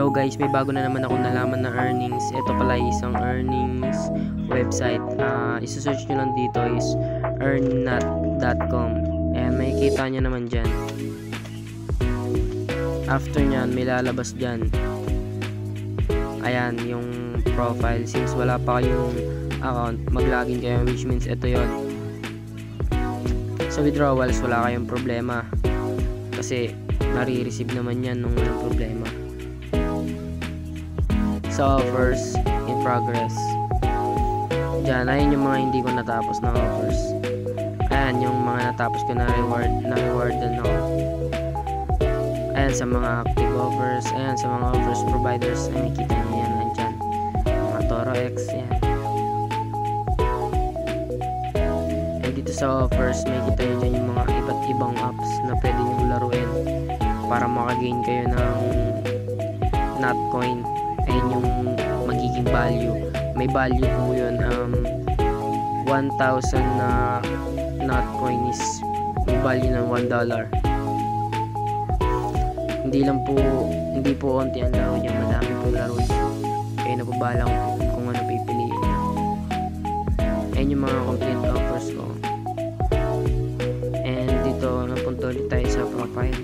Hello guys, may bago na naman akong nalaman na earnings. Ito pala isang earnings website. Isa-search nyo lang dito is earnnut.com. Ayan, makikita nyo naman dyan. After nyan, may lalabas dyan. Ayan, yung profile. Since wala pa kayong account, mag-login kayo, which means ito yon. Sa withdrawals, wala kayong problema. Kasi nare-receive naman yan nung walang problema. Sa offers in progress, dyan, ayun yung mga hindi ko natapos na offers. Ayan yung mga natapos ko na reward din ako. Ayan sa mga active offers. Ayan sa mga offers providers, ay makikita nyo yan nandyan, mga Toro X yan. And dito sa offers, makikita nyo dyan yung mga iba't ibang apps na pwede nyo laruin para makagain kayo ng Nutcoin. Ayun yung magiging value. May value po yun. 1,000 na Nutcoin is value ng $1. Hindi po onti ang laro niya. Madami pong laro niya. Kaya nagbabala kung ano pipiliin niya. Ayun yung mga complete offers ko. And dito napunta ulit tayo sa profile.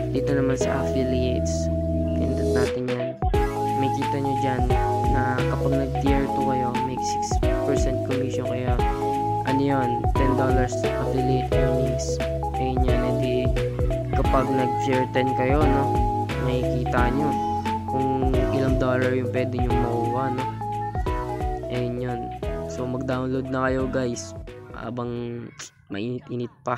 Dito naman sa affiliates, pindot natin yan. May kita nyo dyan na kapag nag tier 2 kayo, may 6% commission, kaya ano yun, $10 affiliate earnings. Ayun yan, edi kapag nag tier 10 kayo, no, may kita nyo kung ilang dollar yung pwede nyo makuha, no. Ayun yun. So mag download na kayo guys habang mainit-init pa.